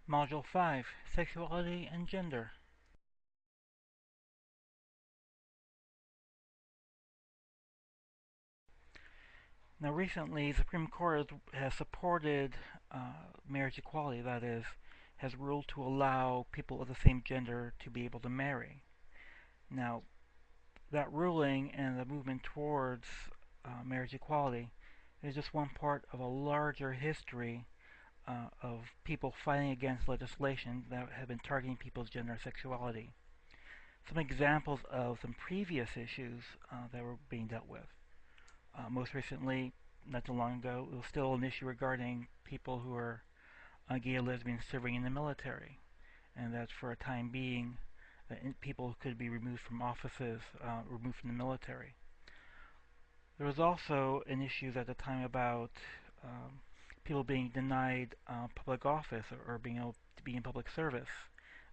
Module 5, Sexuality and Gender. Now recently, the Supreme Court has supported marriage equality, that is, has ruled to allow people of the same gender to be able to marry. Now, that ruling and the movement towards marriage equality is just one part of a larger history of people fighting against legislation that have been targeting people's gender and sexuality. Some examples of some previous issues that were being dealt with. Most recently, not too long ago, it was still an issue regarding people who are gay or lesbians serving in the military, and that for a time being, people could be removed from offices, removed from the military. There was also an issue at the time about people being denied public office or being able to be in public service.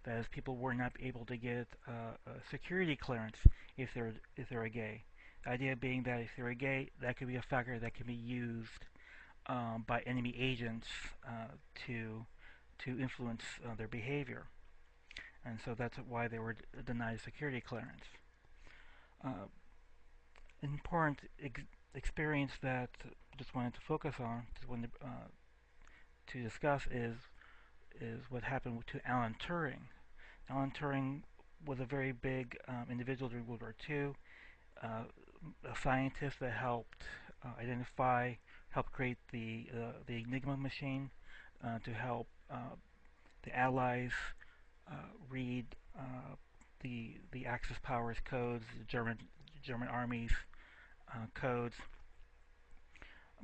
That is, people were not able to get a security clearance if they're a gay. The idea being that if they're a gay, that could be a factor that can be used by enemy agents to influence their behavior, and so that's why they were denied security clearance. Uh, an important experience that I just wanted to focus on, to discuss is what happened to Alan Turing. Alan Turing was a very big individual during World War II, a scientist that helped help create the Enigma machine to help the Allies read the Axis powers codes, the German army's codes.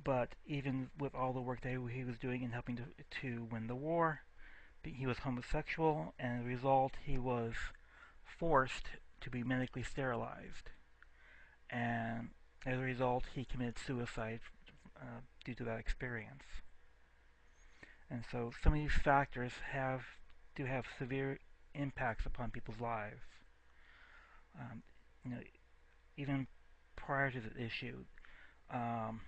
But even with all the work that he was doing in helping to win the war, he was homosexual, and as a result, he was forced to be medically sterilized. And as a result, he committed suicide due to that experience. And so some of these factors do have severe impacts upon people's lives. Um, you know, even prior to the um,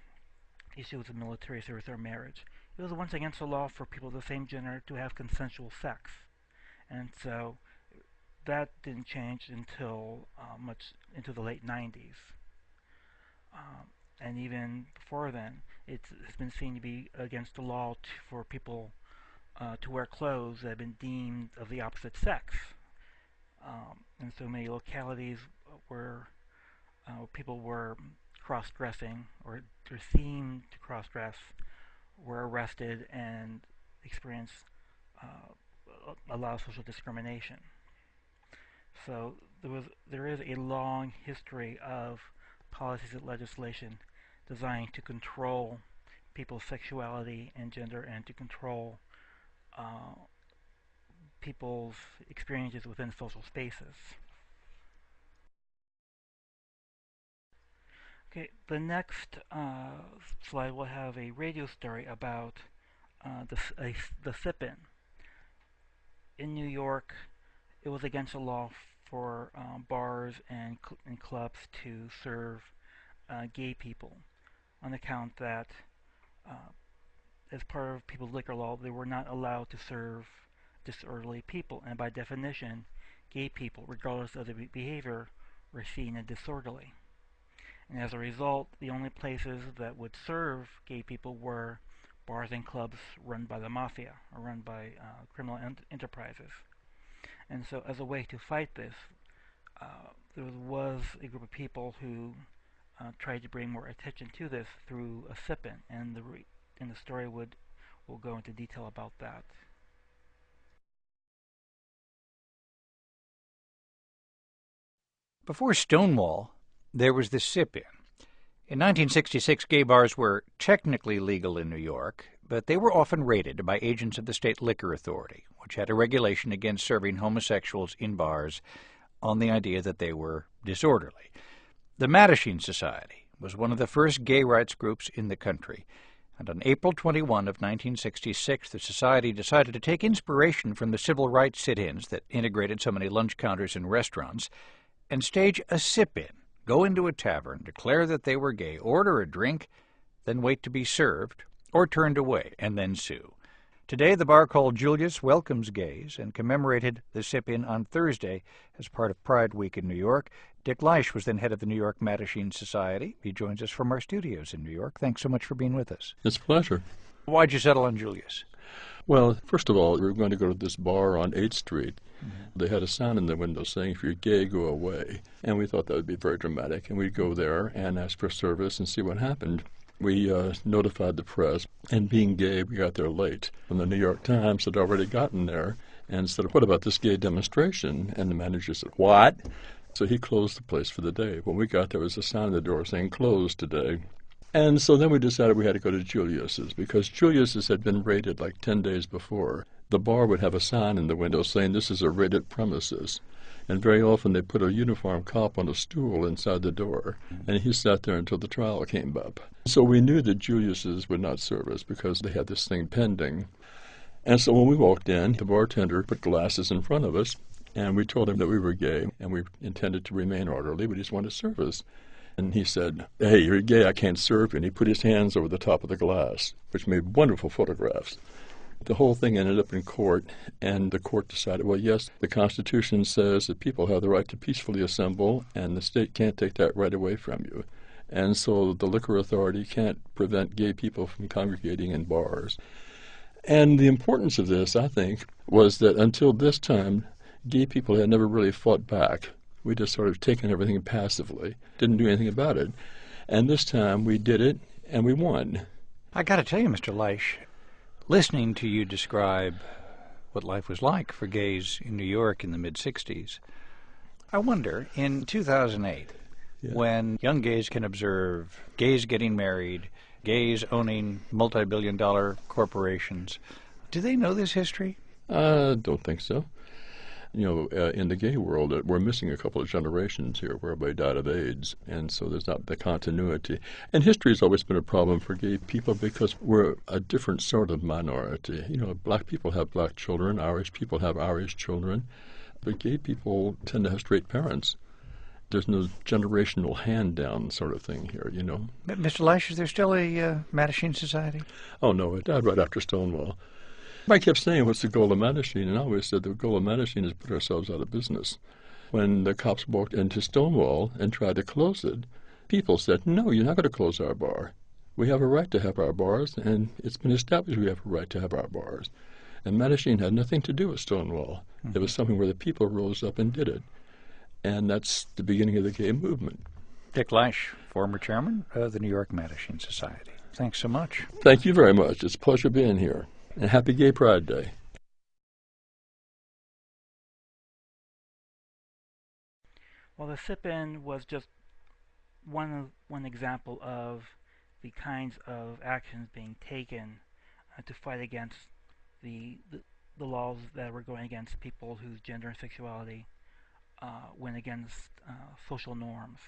issue with the military service or marriage, it was once against the law for people of the same gender to have consensual sex, and so that didn't change until much into the late 90s. And even before then, it's been seen to be against the law for people to wear clothes that have been deemed of the opposite sex. And so many localities where people were cross-dressing or seen to cross-dress were arrested and experienced a lot of social discrimination. So there is a long history of policies and legislation designed to control people's sexuality and gender and to control uh, people's experiences within social spaces. Okay, the next slide will have a radio story about the sip-in. In New York, it was against the law for bars and clubs to serve gay people on account that uh, as part of people's liquor law, they were not allowed to serve disorderly people, and by definition, gay people, regardless of their behavior, were seen as disorderly. And as a result, the only places that would serve gay people were bars and clubs run by the mafia or run by criminal enterprises. And so, as a way to fight this, there was a group of people who tried to bring more attention to this through a sip-in, and the story will go into detail about that. Before Stonewall, there was the sip-in. In 1966, gay bars were technically legal in New York, but they were often raided by agents of the state liquor authority, which had a regulation against serving homosexuals in bars on the idea that they were disorderly. The Mattachine Society was one of the first gay rights groups in the country, and on April 21 of 1966, the society decided to take inspiration from the civil rights sit-ins that integrated so many lunch counters in restaurants and stage a sip-in. Go into a tavern, declare that they were gay, order a drink, then wait to be served, or turned away, and then sue. Today, the bar called Julius welcomes gays and commemorated the sip-in on Thursday as part of Pride Week in New York. Dick Leish was then head of the New York Mattachine Society. He joins us from our studios in New York. Thanks so much for being with us. It's a pleasure. Why'd you settle on Julius? Well, first of all, we were going to go to this bar on 8th Street. They had a sign in the window saying, "If you're gay, go away." And we thought that would be very dramatic. And we'd go there and ask for service and see what happened. We notified the press, and being gay, we got there late. And the New York Times had already gotten there and said, "What about this gay demonstration?" And the manager said, "What?" So he closed the place for the day. When we got there was a sign on the door saying, "Closed today." And so then we decided we had to go to Julius's, because Julius's had been raided like 10 days before. The bar would have a sign in the window saying, "This is a raided premises." And very often they put a uniformed cop on a stool inside the door, and he sat there until the trial came up. So we knew that Julius's would not serve us because they had this thing pending. And so when we walked in, the bartender put glasses in front of us, and we told him that we were gay, and we intended to remain orderly, but he just wanted to serve us. And he said, "Hey, you're gay, I can't serve you." And he put his hands over the top of the glass, which made wonderful photographs. The whole thing ended up in court, and the court decided, well, yes, the Constitution says that people have the right to peacefully assemble, and the state can't take that right away from you. And so the liquor authority can't prevent gay people from congregating in bars. And the importance of this, I think, was that until this time, gay people had never really fought back. We just sort of taken everything passively, didn't do anything about it. And this time we did it, and we won. I got to tell you, Mr. Leish, listening to you describe what life was like for gays in New York in the mid-'60s, I wonder, in 2008, when young gays can observe gays getting married, gays owning multi-billion-dollar corporations, do they know this history? I don't think so. In the gay world, we're missing a couple of generations here where everybody died of AIDS, and so there's not the continuity. And history has always been a problem for gay people because we're a different sort of minority. Black people have black children, Irish people have Irish children, but gay people tend to have straight parents. There's no generational hand-down sort of thing here, Mr. Leish, is there still a Mattachine Society? Oh, no, it died right after Stonewall. I kept saying, "What's the goal of Mattachine?" And I always said the goal of Mattachine is to put ourselves out of business. When the cops walked into Stonewall and tried to close it, people said, "No, you're not going to close our bar. We have a right to have our bars, and it's been established we have a right to have our bars." And Mattachine had nothing to do with Stonewall. It was something where the people rose up and did it. And that's the beginning of the gay movement. Dick Leish, former chairman of the New York Mattachine Society. Thanks so much. Thank you very much. It's a pleasure being here. And happy Gay Pride Day. Well, the sip-in was just one example of the kinds of actions being taken to fight against the laws that were going against people whose gender and sexuality went against social norms,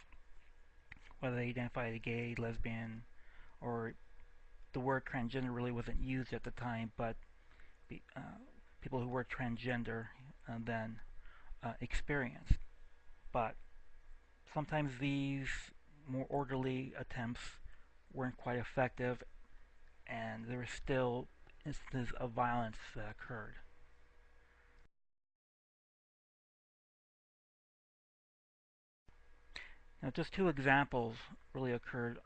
whether they identify as gay, lesbian, or the word transgender really wasn't used at the time, but people who were transgender then experienced. But sometimes these more orderly attempts weren't quite effective, and there were still instances of violence that occurred. Now, just two examples really occurred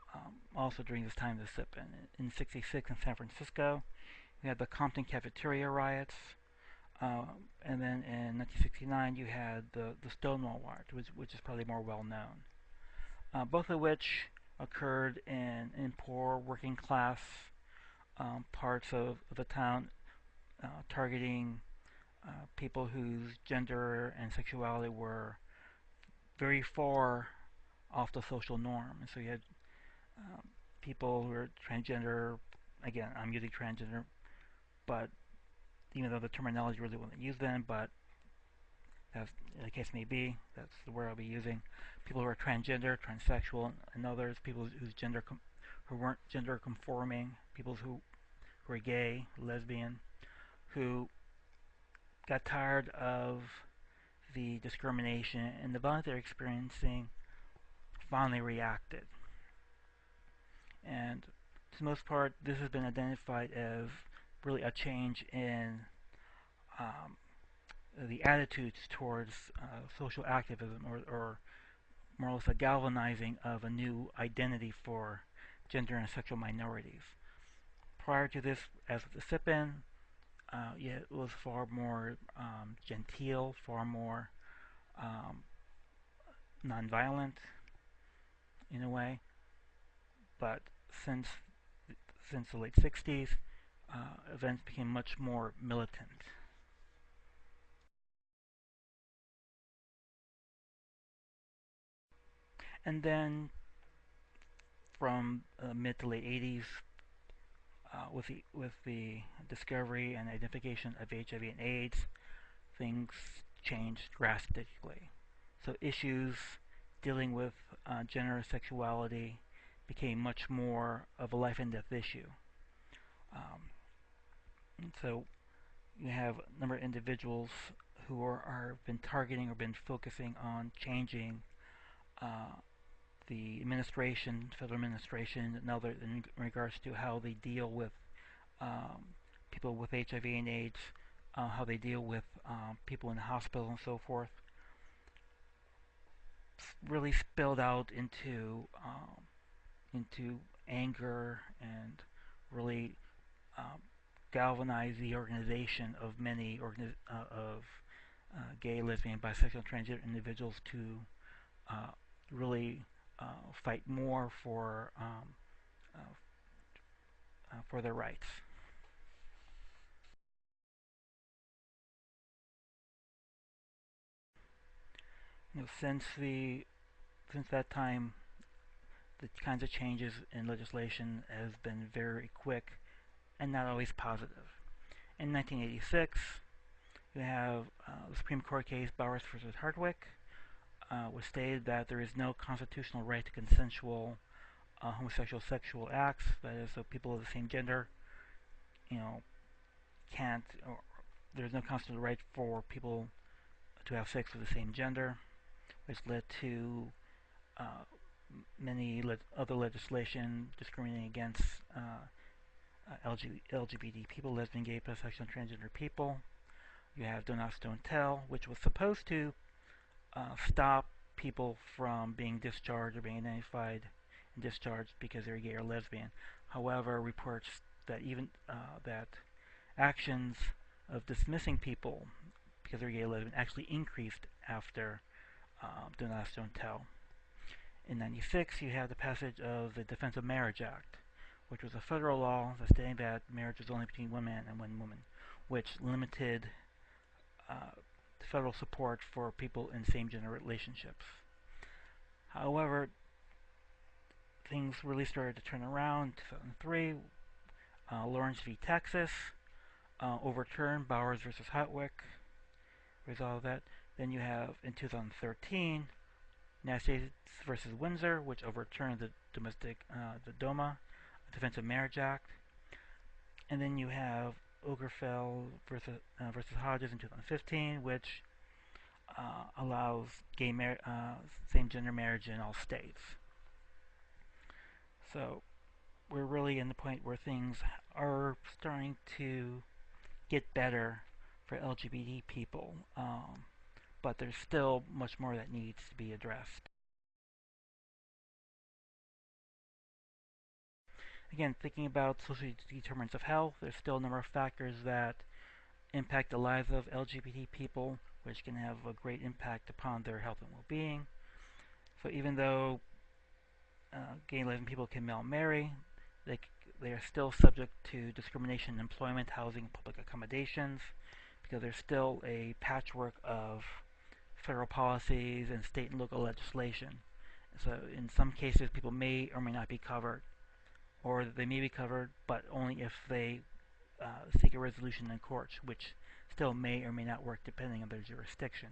also during this time of the sip-in. In '66 in San Francisco, we had the Compton cafeteria riots, and then in 1969 you had the Stonewall riots, which is probably more well known. Both of which occurred in poor working class parts of the town, targeting people whose gender and sexuality were very far off the social norm. And so you had people who were transgender. Again, I'm using transgender, but even though the terminology really wasn't used then, but as the case may be, that's the word I'll be using. People who are transgender, transsexual, and others, people whose who weren't gender conforming, people who were gay, lesbian, who got tired of the discrimination and the violence they're experiencing, finally reacted. And to the most part, this has been identified as really a change in um, the attitudes towards social activism, or more or less a galvanizing of a new identity for gender and sexual minorities. Prior to this, as with the sip-in, yeah, it was far more genteel, far more um, nonviolent in a way. But since since the late 60s, events became much more militant. And then from mid to late 80s, with the discovery and identification of HIV and AIDS, things changed drastically. So issues dealing with gender and sexuality became much more of a life and death issue. And so you have a number of individuals who are been targeting or been focusing on changing uh, the administration, federal administration, and other in regards to how they deal with um, people with HIV and AIDS, how they deal with people in the hospital and so forth, really spilled out into anger and really um, galvanized the organization of many of gay, lesbian, bisexual, transgender individuals to uh, really fight more uh, for their rights. Since that time, the kinds of changes in legislation have been very quick and not always positive. In 1986, you have the Supreme Court case Bowers versus Hardwick, which stated that there is no constitutional right to consensual homosexual sexual acts. That is, so people of the same gender, you know, can't, or there's no constitutional right for people to have sex with the same gender, which led to uh, many other legislation discriminating against LGBT people, lesbian, gay, bisexual, and transgender people. You have Don't Ask, Don't Tell, which was supposed to stop people from being discharged or being identified and discharged because they're gay or lesbian. However, reports that even that actions of dismissing people because they're gay or lesbian actually increased after Don't Ask, Don't Tell. In '96, you have the passage of the Defense of Marriage Act, which was a federal law that stated that marriage was only between one man and one woman, which limited uh, federal support for people in same-gender relationships. However, things really started to turn around in 2003. Lawrence v. Texas overturned Bowers versus Hardwick, resolved that. Then you have in 2013 United States versus Windsor, which overturned the DOMA, Defense of Marriage Act. And then you have Obergefell versus Hodges in 2015, which allows same-gender marriage in all states. So we're really in the point where things are starting to get better for LGBT people, but there's still much more that needs to be addressed. Again, thinking about social determinants of health, there's still a number of factors that impact the lives of LGBT people, which can have a great impact upon their health and well-being. So even though gay and lesbian people can marry, they they are still subject to discrimination in employment, housing, and public accommodations, because there's still a patchwork of federal policies and state and local legislation. So in some cases, people may or may not be covered, or they may be covered, but only if they seek a resolution in courts, which still may or may not work depending on their jurisdiction.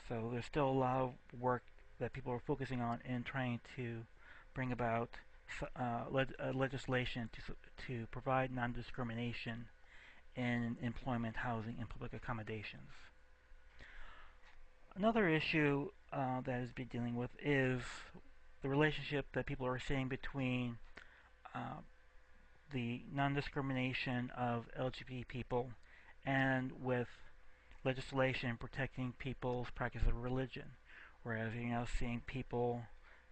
So there's still a lot of work that people are focusing on in trying to bring about legislation to provide non-discrimination in employment, housing, and public accommodations. Another issue that has been dealing with is the relationship that people are seeing between uh, the non-discrimination of LGBT people and with legislation protecting people's practice of religion, whereas you're now seeing people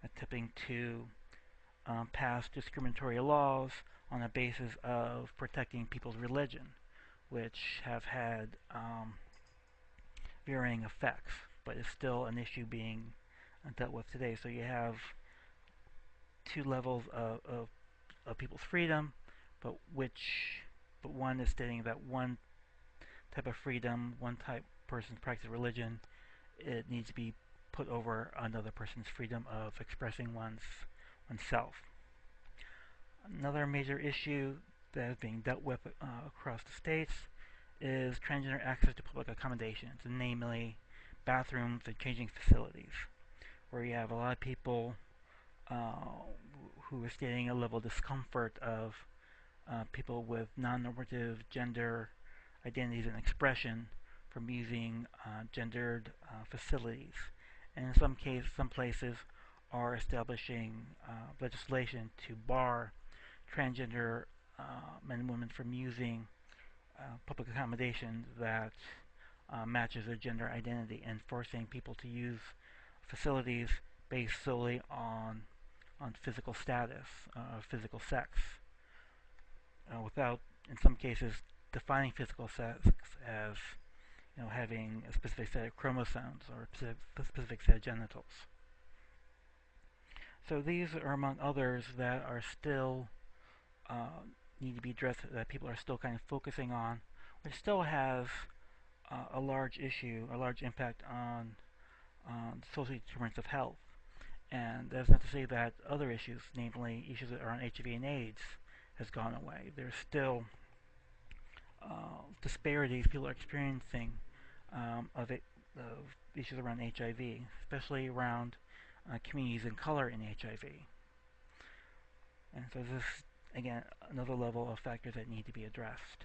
attempting to pass discriminatory laws on the basis of protecting people's religion, which have had varying effects, but is still an issue being dealt with today. So you have two levels of people's freedom, but one is stating that one type of freedom, one type person's practice of religion, it needs to be put over another person's freedom of expressing oneself. Another major issue that is being dealt with across the states is transgender access to public accommodations, and namely bathrooms and changing facilities, where you have a lot of people who are stating a level of discomfort of people with non-normative gender identities and expression from using gendered facilities, and in some places are establishing legislation to bar transgender men and women from using public accommodation that matches their gender identity, and forcing people to use facilities based solely on physical status, physical sex, without, in some cases, defining physical sex as having a specific set of chromosomes or a specific set of genitals. So these are among others that are still need to be addressed, that people are still kind of focusing on, which still has a large issue, a large impact on social determinants of health. And that's not to say that other issues, namely issues around HIV and AIDS, has gone away. There's still disparities people are experiencing of issues around HIV, especially around communities in color in HIV. And so this is, again, another level of factors that need to be addressed.